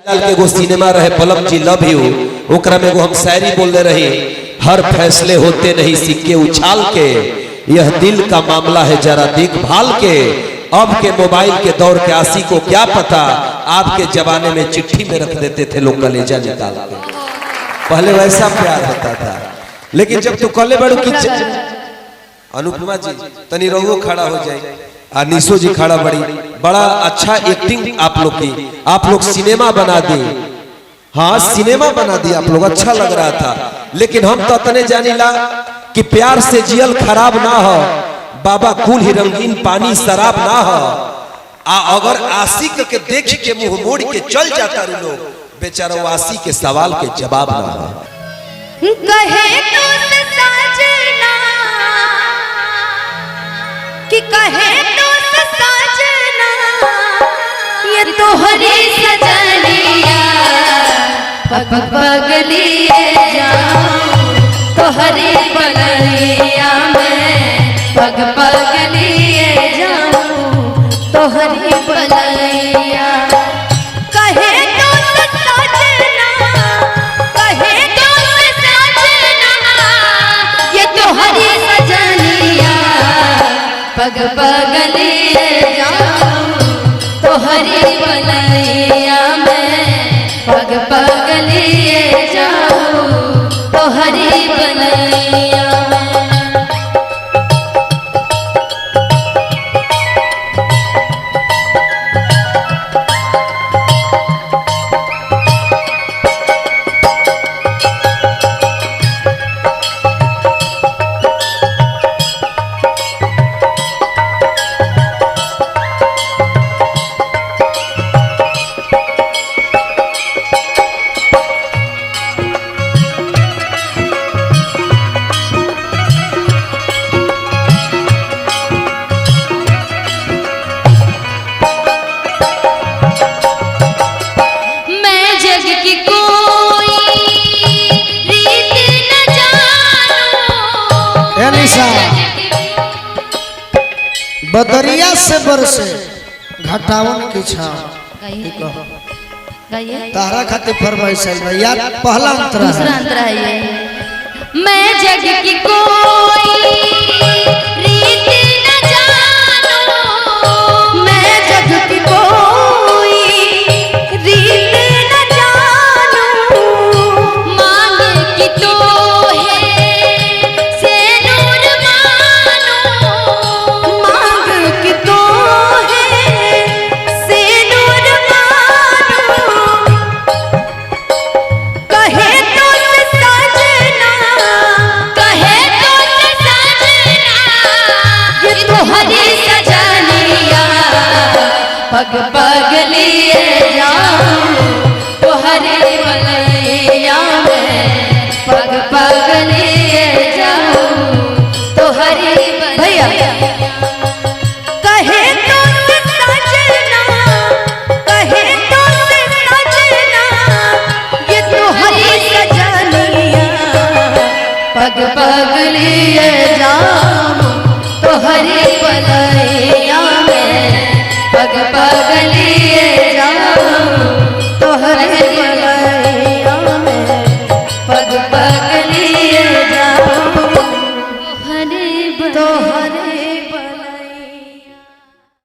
के एगो सिनेमा रहे पलम जी लव यू, ओकरा में एगो हम शायरी बोलने रही, हर फैसले होते नहीं सिक्के उछाल के, यह दिल का मामला है जरा देखभाल के। अब के मोबाइल के दौर के आशी को क्या पता, आपके जमाने में चिट्ठी में रख देते थे लोग कलेजा निकाल के। पहले वैसा प्यार होता था, लेकिन जब तू कले बड़ू की अनुपमा जी तनी रहो खड़ा हो जाए, निशो जी खड़ा बड़ी, बड़ा अच्छा एक्टिंग आप लोग की, आप लोग सिनेमा बना दी। हाँ सिनेमा बना दी आप लोग, अच्छा लग रहा था। लेकिन हम तो तने जानीला कि प्यार से जियल खराब ना हो, बाबा कुल ही रंगीन पानी शराब ना हो। अगर आशिक के देख के मुंह मोड़ के चल जाता रू लोग, बेचारा आशिक के सवाल के जवाब ना हो। कहे तो सजना कि कहे तो सजना ये तोहरी सजनिया पग पगलिए जाऊं तोहरी बगलिया में पग पगलिए जाऊं तोहरी बगलिया। कहे तो सजना कहे तो सजना ये तोहरी सजनिया पग पगलिए जाऊं तोहरी बगलिया में पग पगलिए जाऊं तोहरी बगलिया। बदरिया से बरसे घटावन की छाव तारा खातिर फरमाइश है यार, पहला अंतरा दूसरा अंतरा है ये। मैं जग की कोई रीत न जानूं, मैं जग की कोई रीत न जानूं, मांगे की तो है से नूर मानूं, मांग की तो है से नूर मानूं। कहे तो सजना कहे तो सजना ये तोहरी सजनिया पग पग लिए जाऊं